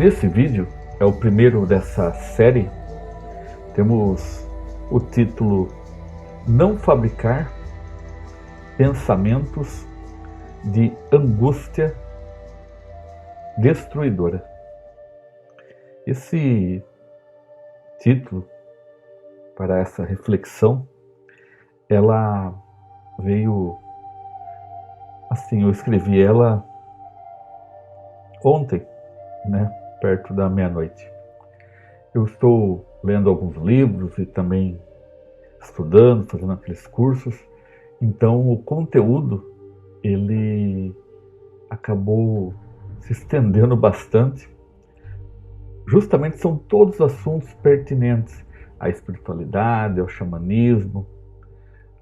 nesse vídeo, é o primeiro dessa série, temos o título Não Fabricar Pensamentos de Angústia Destruidora. Esse título, para essa reflexão, ela veio assim, eu escrevi ela ontem, perto da meia-noite. Eu estou lendo alguns livros e também estudando, fazendo aqueles cursos, então o conteúdo ele acabou se estendendo bastante. Justamente são todos assuntos pertinentes à espiritualidade, ao xamanismo,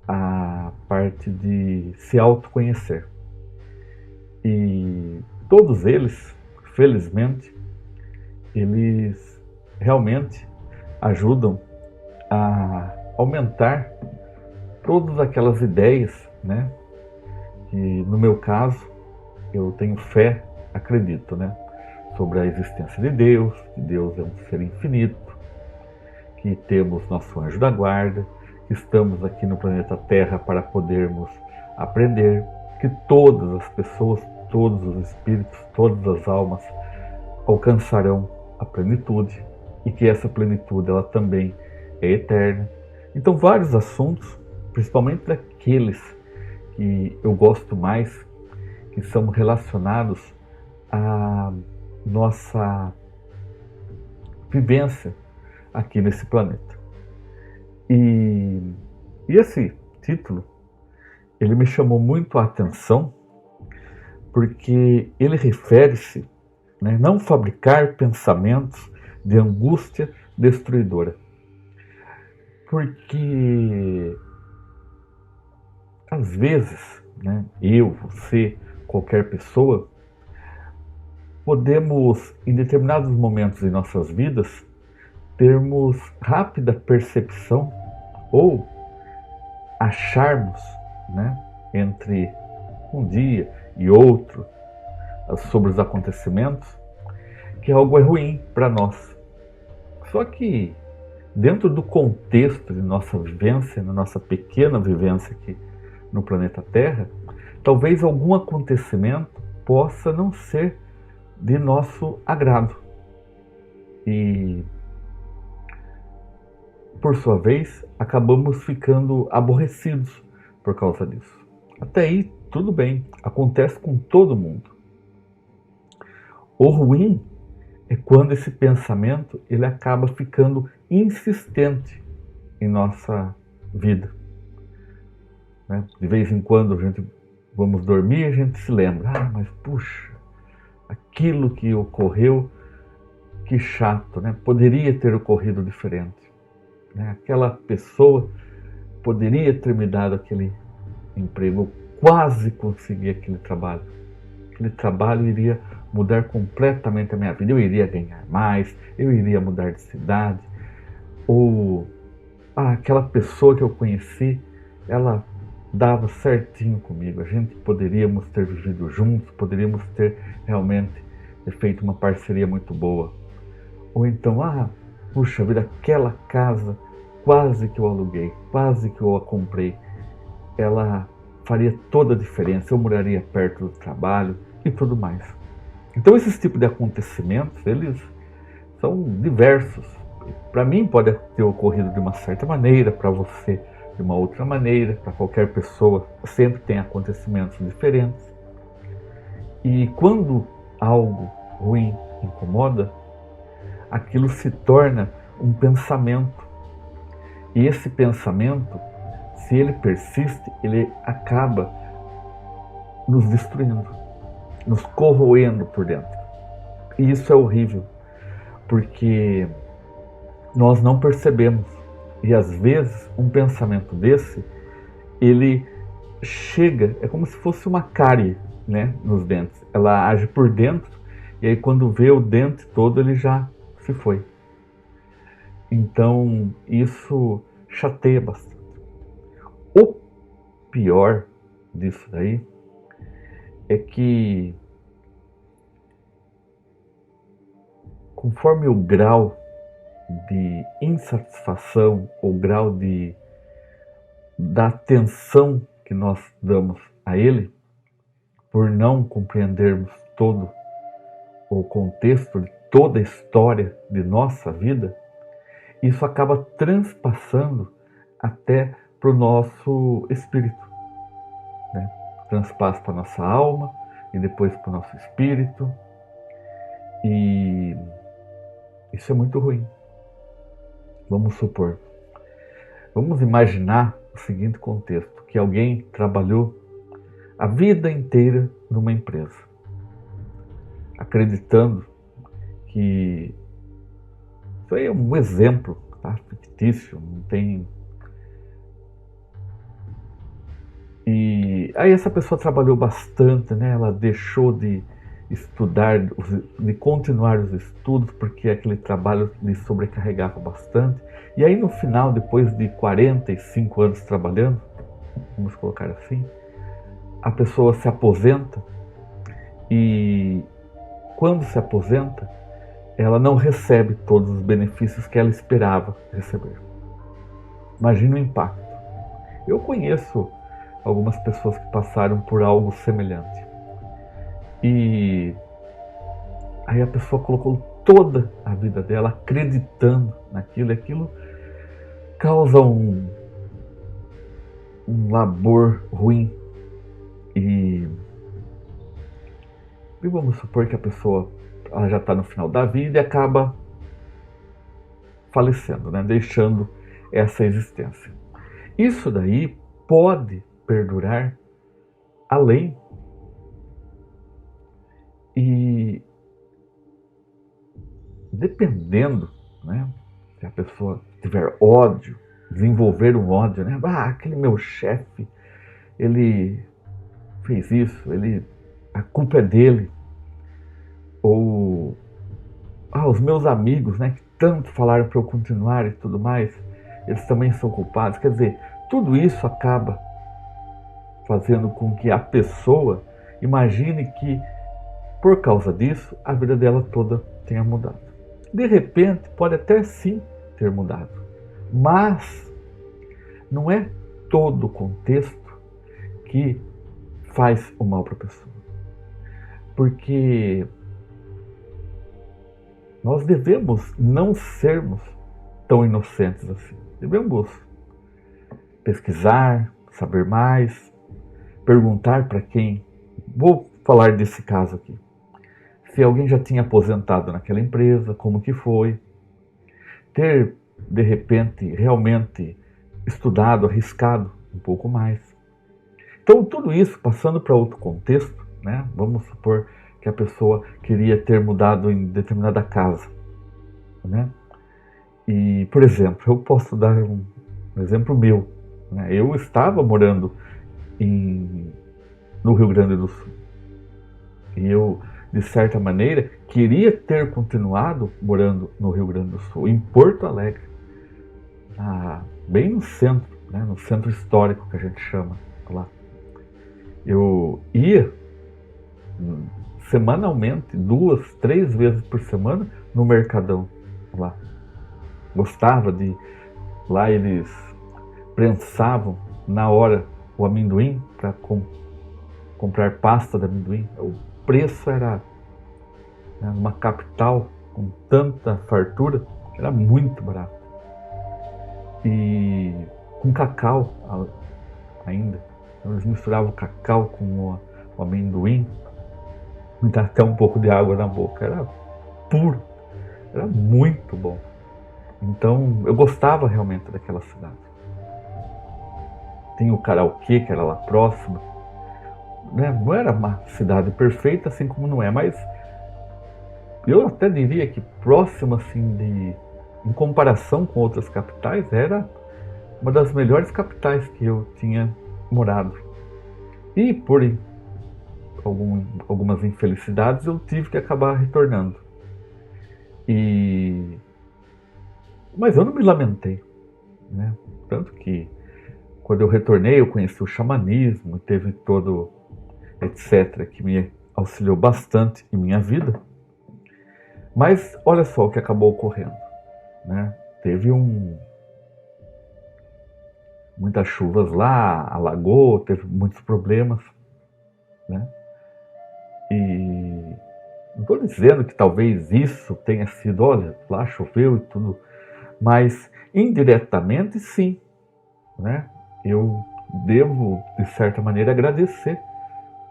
à parte de se autoconhecer. E todos eles, felizmente, eles realmente ajudam a aumentar todas aquelas ideias, que no meu caso eu tenho fé, acredito, sobre a existência de Deus, que Deus é um ser infinito, que temos nosso anjo da guarda, que estamos aqui no planeta Terra para podermos aprender, que todas as pessoas, todos os espíritos, todas as almas alcançarão a plenitude e que essa plenitude ela também é eterna. Então vários assuntos, principalmente daqueles que eu gosto mais, que são relacionados à nossa vivência aqui nesse planeta. E esse título, ele me chamou muito a atenção, porque ele refere-se, não fabricar pensamentos de angústia destruidora. Porque às vezes, eu, você, qualquer pessoa, podemos, em determinados momentos em nossas vidas, termos rápida percepção ou acharmos, entre um dia e outro, sobre os acontecimentos, que algo é ruim para nós. Só que dentro do contexto de nossa vivência, na nossa pequena vivência aqui no planeta Terra, talvez algum acontecimento possa não ser de nosso agrado. E, por sua vez, acabamos ficando aborrecidos por causa disso. Até aí, tudo bem, acontece com todo mundo. O ruim é quando esse pensamento ele acaba ficando insistente em nossa vida. De vez em quando a gente vamos dormir e a gente se lembra, mas puxa, aquilo que ocorreu, que chato, poderia ter ocorrido diferente. Aquela pessoa poderia ter me dado aquele emprego, eu quase consegui aquele trabalho. Aquele trabalho iria mudar completamente a minha vida, eu iria ganhar mais, eu iria mudar de cidade, ou aquela pessoa que eu conheci, ela dava certinho comigo, a gente poderíamos ter vivido juntos, poderíamos ter realmente feito uma parceria muito boa. Ou então, puxa vida, aquela casa quase que eu aluguei, quase que eu a comprei, ela faria toda a diferença, eu moraria perto do trabalho e tudo mais. Então esses tipos de acontecimentos, eles são diversos. Para mim pode ter ocorrido de uma certa maneira, para você de uma outra maneira, para qualquer pessoa sempre tem acontecimentos diferentes. E quando algo ruim incomoda, aquilo se torna um pensamento. E esse pensamento, se ele persiste, ele acaba nos destruindo, nos corroendo por dentro. E isso é horrível, porque nós não percebemos. E às vezes um pensamento desse, ele chega, é como se fosse uma cárie, nos dentes. Ela age por dentro e aí quando vê o dente todo ele já se foi. Então isso chateia bastante. O pior disso daí é que conforme o grau de insatisfação, o grau da atenção que nós damos a ele, por não compreendermos todo o contexto de toda a história de nossa vida, isso acaba transpassando até para o nosso espírito, né? Transpassa para a nossa alma e depois para o nosso espírito, e isso é muito ruim. Vamos imaginar o seguinte contexto, que alguém trabalhou a vida inteira numa empresa, acreditando que isso aí é um exemplo, tá? Fictício, não tem. E aí essa pessoa trabalhou bastante, né? Ela deixou de estudar, de continuar os estudos, porque aquele trabalho lhe sobrecarregava bastante. E aí no final, depois de 45 anos trabalhando, vamos colocar assim, a pessoa se aposenta, e quando se aposenta, ela não recebe todos os benefícios que ela esperava receber. Imagina o impacto. Eu conheço algumas pessoas que passaram por algo semelhante. E aí a pessoa colocou toda a vida dela acreditando naquilo, e aquilo causa um labor ruim. E vamos supor que a pessoa ela já está no final da vida e acaba falecendo, né? Deixando essa existência. Isso daí pode perdurar além, e dependendo, né, se a pessoa tiver ódio, desenvolver um ódio, né? Aquele meu chefe, ele fez isso, a culpa é dele. Ou os meus amigos, né, que tanto falaram para eu continuar e tudo mais, eles também são culpados. Quer dizer, tudo isso acaba fazendo com que a pessoa imagine que, por causa disso, a vida dela toda tenha mudado. De repente, pode até sim ter mudado, mas não é todo o contexto que faz o mal para a pessoa. Porque nós devemos não sermos tão inocentes assim. Devemos pesquisar, saber mais, perguntar para quem. Vou falar desse caso aqui. Se alguém já tinha aposentado naquela empresa, como que foi. Ter, de repente, realmente estudado, arriscado um pouco mais. Então, tudo isso passando para outro contexto, né? Vamos supor que a pessoa queria ter mudado em determinada casa, né? E, por exemplo, eu posso dar um exemplo meu, né? Eu estava morando no Rio Grande do Sul, e eu, de certa maneira, queria ter continuado morando no Rio Grande do Sul, em Porto Alegre, bem no centro, né? No centro histórico que a gente chama lá. Eu ia semanalmente, 2, 3 vezes por semana no Mercadão lá. Gostava de... Lá eles prensavam na hora o amendoim para comprar pasta de amendoim. O preço era, né, numa capital com tanta fartura, era muito barato. E com cacau ainda. Então eles misturavam o cacau com o amendoim. Me dá até um pouco de água na boca. Era puro. Era muito bom. Então eu gostava realmente daquela cidade. Tem o karaokê, que era lá próximo, né? Não era uma cidade perfeita, assim como não é, mas eu até diria que próximo, assim, em comparação com outras capitais, era uma das melhores capitais que eu tinha morado. E por algumas infelicidades eu tive que acabar retornando. Mas eu não me lamentei, né? Tanto que quando eu retornei eu conheci o xamanismo, teve todo etc, que me auxiliou bastante em minha vida. Mas olha só o que acabou ocorrendo, né? Teve muitas chuvas lá, alagou, teve muitos problemas, né? E não estou dizendo que talvez isso tenha sido, olha, lá choveu e tudo, mas indiretamente sim, né? Eu devo, de certa maneira, agradecer,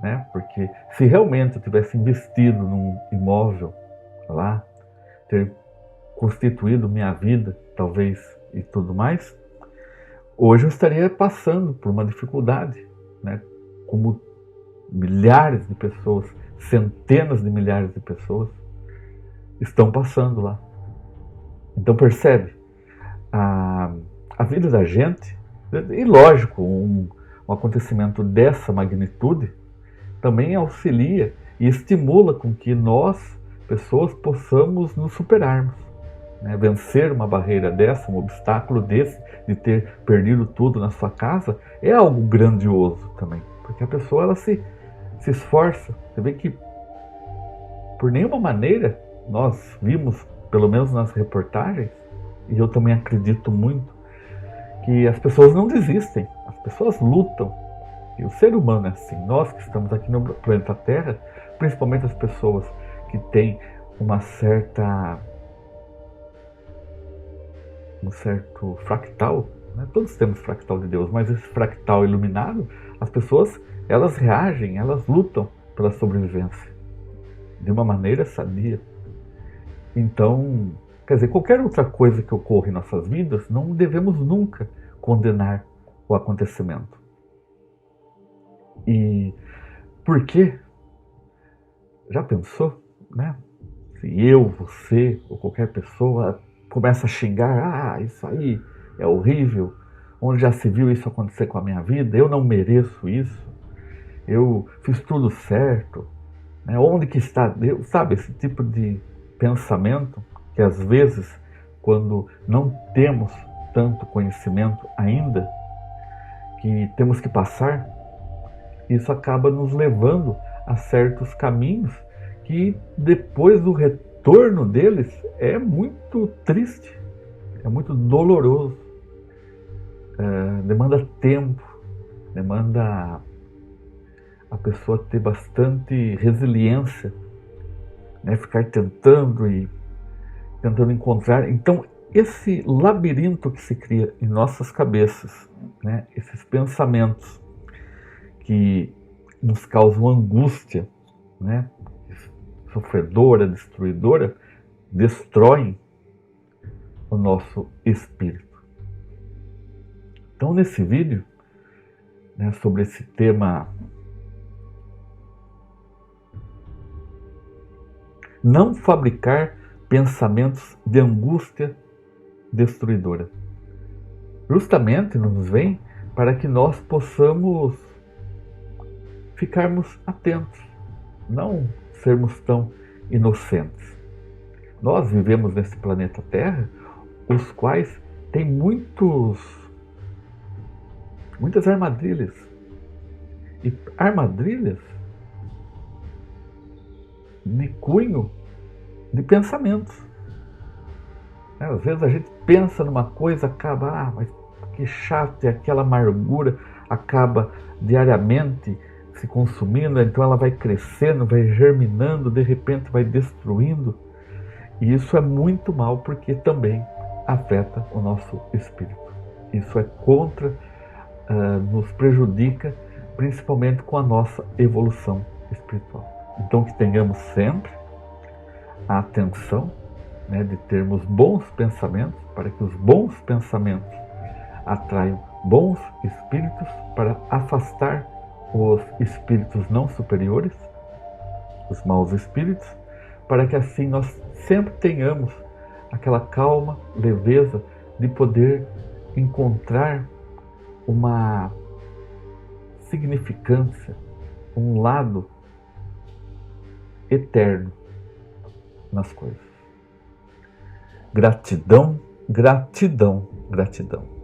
né? Porque se realmente eu tivesse investido num imóvel lá, ter constituído minha vida, talvez, e tudo mais, hoje eu estaria passando por uma dificuldade, né? Como milhares de pessoas, centenas de milhares de pessoas estão passando lá. Então percebe, a, a vida da gente, e lógico, um acontecimento dessa magnitude também auxilia e estimula com que nós, pessoas, possamos nos superarmos. Né? Vencer uma barreira dessa, um obstáculo desse, de ter perdido tudo na sua casa, é algo grandioso também. Porque a pessoa ela se esforça. Você vê que, por nenhuma maneira, nós vimos, pelo menos nas reportagens, e eu também acredito muito, que as pessoas não desistem, as pessoas lutam. E o ser humano é assim. Nós que estamos aqui no planeta Terra, principalmente as pessoas que têm um certo fractal, né? Todos temos fractal de Deus, mas esse fractal iluminado, as pessoas, elas reagem, elas lutam pela sobrevivência de uma maneira sadia. Então, quer dizer, qualquer outra coisa que ocorra em nossas vidas, não devemos nunca condenar o acontecimento. E por quê? Já pensou, né? Se eu, você ou qualquer pessoa começa a xingar, isso aí é horrível, onde já se viu isso acontecer com a minha vida, eu não mereço isso, eu fiz tudo certo, né? Onde que está Deus? Sabe, esse tipo de pensamento que às vezes, quando não temos tanto conhecimento ainda, que temos que passar, isso acaba nos levando a certos caminhos que depois do retorno deles é muito triste, é muito doloroso, demanda tempo, demanda a pessoa ter bastante resiliência, né? Ficar tentando encontrar. Então, esse labirinto que se cria em nossas cabeças, né? Esses pensamentos que nos causam angústia, né? Sofredora, destruidora, destroem o nosso espírito. Então, nesse vídeo, né, sobre esse tema, não fabricar pensamentos de angústia destruidora. Justamente nos vem para que nós possamos ficarmos atentos, não sermos tão inocentes. Nós vivemos nesse planeta Terra, os quais tem muitas armadilhas. E armadilhas de cunho de pensamentos. Às vezes a gente pensa numa coisa, acaba, mas que chato, e aquela amargura acaba diariamente se consumindo, então ela vai crescendo, vai germinando, de repente vai destruindo. E isso é muito mal, porque também afeta o nosso espírito. Isso é nos prejudica, principalmente com a nossa evolução espiritual. Então que tenhamos sempre a atenção, né, de termos bons pensamentos, para que os bons pensamentos atraiam bons espíritos, para afastar os espíritos não superiores, os maus espíritos, para que assim nós sempre tenhamos aquela calma, leveza de poder encontrar uma significância, um lado eterno nas coisas. Gratidão, gratidão, gratidão.